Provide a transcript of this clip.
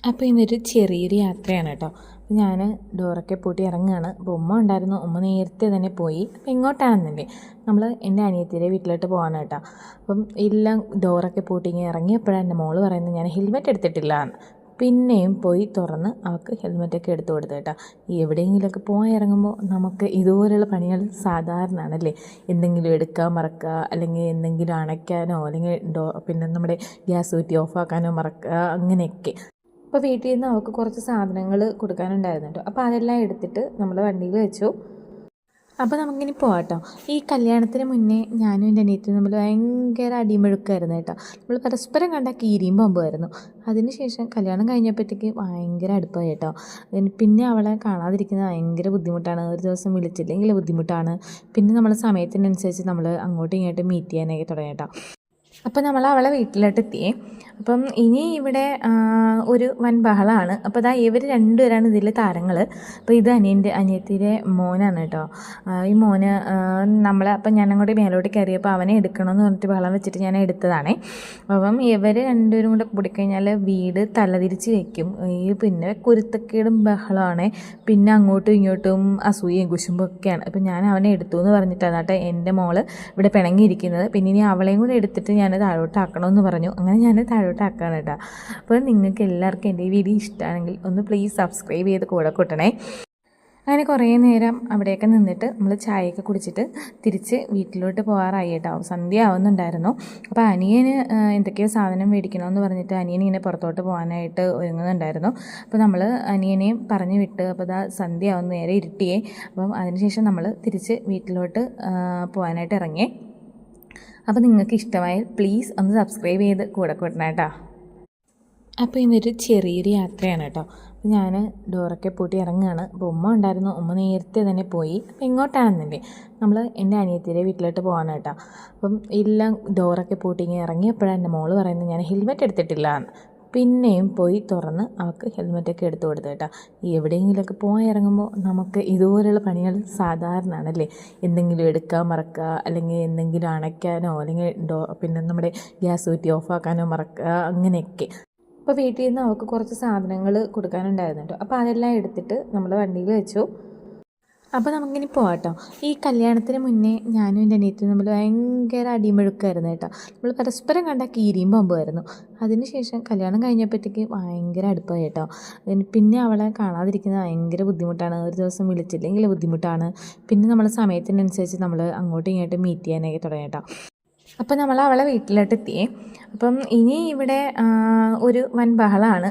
അപ്പോൾ ഇന്നൊരു ചെറിയൊരു യാത്രയാണ് കേട്ടോ. ഞാൻ ഡോറൊക്കെ പൂട്ടി ഇറങ്ങുകയാണ്. അപ്പോൾ ഉമ്മ ഉണ്ടായിരുന്നു. ഉമ്മ നേരത്തെ തന്നെ പോയി. അപ്പോൾ എങ്ങോട്ടാണെന്നില്ലേ, നമ്മൾ എൻ്റെ അനിയത്തിയുടെ വീട്ടിലോട്ട് പോകാൻ കേട്ടോ. അപ്പം എല്ലാം ഡോറൊക്കെ പൂട്ടി ഇങ്ങനെ ഇറങ്ങിയപ്പോഴാണ് എൻ്റെ മോള് പറയുന്നത് ഞാൻ ഹെൽമെറ്റ് എടുത്തിട്ടില്ല എന്ന്. പിന്നെയും പോയി തുറന്ന് അവൾക്ക് ഹെൽമെറ്റൊക്കെ എടുത്തു കൊടുത്തു കേട്ടോ. എവിടെയെങ്കിലുമൊക്കെ പോകാൻ ഇറങ്ങുമ്പോൾ നമുക്ക് ഇതുപോലെയുള്ള പണികൾ സാധാരണയാണല്ലേ. എന്തെങ്കിലും എടുക്കാൻ മറക്കുക, അല്ലെങ്കിൽ എന്തെങ്കിലും അണയ്ക്കാനോ, അല്ലെങ്കിൽ പിന്നെ നമ്മുടെ ഗ്യാസ് കുറ്റി ഓഫാക്കാനോ മറക്കുക, അങ്ങനെയൊക്കെ. അപ്പോൾ വീട്ടിൽ നിന്ന് അവൾക്ക് കുറച്ച് സാധനങ്ങൾ കൊടുക്കാനുണ്ടായിരുന്നു കേട്ടോ. അപ്പോൾ അതെല്ലാം എടുത്തിട്ട് നമ്മൾ വണ്ടിയിൽ വെച്ചു. അപ്പോൾ നമുക്കിനി പോകാം കേട്ടോ. ഈ കല്യാണത്തിന് മുന്നേ ഞാനും എൻ്റെ അനിയത്തിയും തമ്മിൽ ഭയങ്കര അടിമെഴുക്കായിരുന്നു കേട്ടോ. നമ്മൾ പരസ്പരം കണ്ട കീരിയും പമ്പുമായിരുന്നു. അതിനുശേഷം കല്യാണം കഴിഞ്ഞപ്പോഴത്തേക്ക് ഭയങ്കര അടുപ്പമായി കേട്ടോ. പിന്നെ അവളെ കാണാതിരിക്കുന്നത് ഭയങ്കര ബുദ്ധിമുട്ടാണ്. ഒരു ദിവസം വിളിച്ചില്ലെങ്കിൽ ബുദ്ധിമുട്ടാണ്. പിന്നെ നമ്മൾ സമയത്തിനനുസരിച്ച് നമ്മൾ അങ്ങോട്ടും ഇങ്ങോട്ടും മീറ്റ് ചെയ്യാനൊക്കെ തുടങ്ങി കേട്ടോ. അപ്പോൾ നമ്മൾ അവളെ വീട്ടിലോട്ട് എത്തിയേ. അപ്പം ഇനി ഇവിടെ ഒരു വൻ ബഹളമാണ്. അപ്പോൾ അതാ ഇവർ രണ്ടുപേരാണ് ഇതിൽ താരങ്ങൾ. അപ്പോൾ ഇത് അനിയത്തിയുടെ മോനാണ് കേട്ടോ. ഈ മോന് അപ്പം ഞാൻ അങ്ങോട്ട് മേലോട്ട് കയറിയപ്പോൾ അവനെ എടുക്കണമെന്ന് പറഞ്ഞിട്ട് ബഹളം വെച്ചിട്ട് ഞാൻ എടുത്തതാണേ. അപ്പം ഇവർ രണ്ടുപേരും കൂടെ കൂടിക്കഴിഞ്ഞാൽ വീട് തലതിരിച്ച് വയ്ക്കും. പിന്നെ കുരുത്തക്കേടും ബഹളമാണ്. പിന്നെ അങ്ങോട്ടും ഇങ്ങോട്ടും അസൂയയും കുശുമ്പും ഒക്കെയാണ്. അപ്പം ഞാൻ അവനെ എടുത്തു എന്ന് പറഞ്ഞിട്ടാണ് കേട്ടോ എൻ്റെ മോള് ഇവിടെ പിണങ്ങിയിരിക്കുന്നത്. പിന്നെ ഇനി അവളെയും കൂടെ എടുത്തിട്ട് ഞാൻ താഴോട്ടാക്കണമെന്ന് പറഞ്ഞു. അങ്ങനെ ഞാൻ താഴോട്ടാക്കാണ് കേട്ടോ. അപ്പോൾ നിങ്ങൾക്ക് എല്ലാവർക്കും എൻ്റെ ഈ വീഡിയോ ഇഷ്ടമാണെങ്കിൽ ഒന്ന് പ്ലീസ് സബ്സ്ക്രൈബ് ചെയ്ത് കൂടെ കൂട്ടണേ. അങ്ങനെ കുറേ നേരം അവിടെയൊക്കെ നിന്നിട്ട് നമ്മൾ ചായയൊക്കെ കുടിച്ചിട്ട് തിരിച്ച് വീട്ടിലോട്ട് പോകാറായി കേട്ടോ. സന്ധ്യ ആവുന്നുണ്ടായിരുന്നു. അപ്പോൾ അനിയന് എന്തൊക്കെയോ സാധനം മേടിക്കണമെന്ന് പറഞ്ഞിട്ട് അനിയൻ ഇങ്ങനെ പുറത്തോട്ട് പോകാനായിട്ട് ഒരുങ്ങുന്നുണ്ടായിരുന്നു. അപ്പോൾ നമ്മൾ അനിയനെയും പറഞ്ഞു വിട്ട് അപ്പോൾ അതാ സന്ധ്യ ആവുന്ന നേരെ ഇരുട്ടിയേ. അപ്പം അതിനുശേഷം നമ്മൾ തിരിച്ച് വീട്ടിലോട്ട് പോകാനായിട്ട് ഇറങ്ങിയേ. അപ്പോൾ നിങ്ങൾക്ക് ഇഷ്ടമായാൽ പ്ലീസ് ഒന്ന് സബ്സ്ക്രൈബ് ചെയ്ത് കൂടെ കൂട്ടണം കേട്ടോ. അപ്പോൾ ഇന്നൊരു ചെറിയൊരു യാത്രയാണ് കേട്ടോ. അപ്പോൾ ഞാൻ ഡോറൊക്കെ പൂട്ടി ഇറങ്ങുകയാണ്. അപ്പോൾ ഉമ്മ ഉണ്ടായിരുന്നു. ഉമ്മ നേരത്തെ തന്നെ പോയി. അപ്പോൾ എങ്ങോട്ടാണെന്നില്ലേ, നമ്മൾ എൻ്റെ അനിയത്തിയുടെ വീട്ടിലോട്ട് പോകാൻ കേട്ടോ. അപ്പം എല്ലാം ഡോറൊക്കെ പൂട്ടി ഇങ്ങനെ ഇറങ്ങിയപ്പോഴാണ് എൻ്റെ മോള് പറയുന്നത് ഞാൻ ഹെൽമെറ്റ് എടുത്തിട്ടില്ല എന്ന്. പിന്നെയും പോയി തുറന്ന് അവൾക്ക് ഹെൽമെറ്റൊക്കെ എടുത്തു കൊടുത്തു കേട്ടോ. എവിടെയെങ്കിലുമൊക്കെ പോകാൻ ഇറങ്ങുമ്പോൾ നമുക്ക് ഇതുപോലെയുള്ള പണികൾ സാധാരണയാണല്ലേ. എന്തെങ്കിലും എടുക്കാൻ മറക്കുക, അല്ലെങ്കിൽ എന്തെങ്കിലും അണയ്ക്കാനോ, അല്ലെങ്കിൽ പിന്നെ നമ്മുടെ ഗ്യാസ് കുറ്റി ഓഫാക്കാനോ മറക്കുക, അങ്ങനെയൊക്കെ. അപ്പോൾ വീട്ടിൽ നിന്ന് അവൾക്ക് കുറച്ച് സാധനങ്ങൾ കൊടുക്കാനുണ്ടായിരുന്നു കേട്ടോ. അപ്പോൾ അതെല്ലാം എടുത്തിട്ട് നമ്മൾ വണ്ടിയിൽ വെച്ചു. അപ്പോൾ നമുക്കിനി പോകാം കേട്ടോ. ഈ കല്യാണത്തിന് മുന്നേ ഞാനും എൻ്റെ അനിയത്തിയും തമ്മിൽ ഭയങ്കര അടിമെഴുക്കായിരുന്നു കേട്ടോ. നമ്മൾ പരസ്പരം കണ്ട കീരിയും പമ്പുമായിരുന്നു. അതിനുശേഷം കല്യാണം കഴിഞ്ഞപ്പോഴത്തേക്ക് ഭയങ്കര അടുപ്പമായി കേട്ടോ. പിന്നെ അവളെ കാണാതിരിക്കുന്നത് ഭയങ്കര ബുദ്ധിമുട്ടാണ്. ഒരു ദിവസം വിളിച്ചില്ലെങ്കിൽ ബുദ്ധിമുട്ടാണ്. പിന്നെ നമ്മൾ സമയത്തിനനുസരിച്ച് നമ്മൾ അങ്ങോട്ടും ഇങ്ങോട്ടും മീറ്റ് ചെയ്യാനൊക്കെ തുടങ്ങി കേട്ടോ. അപ്പോൾ നമ്മൾ അവളെ വീട്ടിലോട്ട് എത്തിയേ. അപ്പം ഇനി ഇവിടെ ഒരു വൻ ബഹളമാണ്.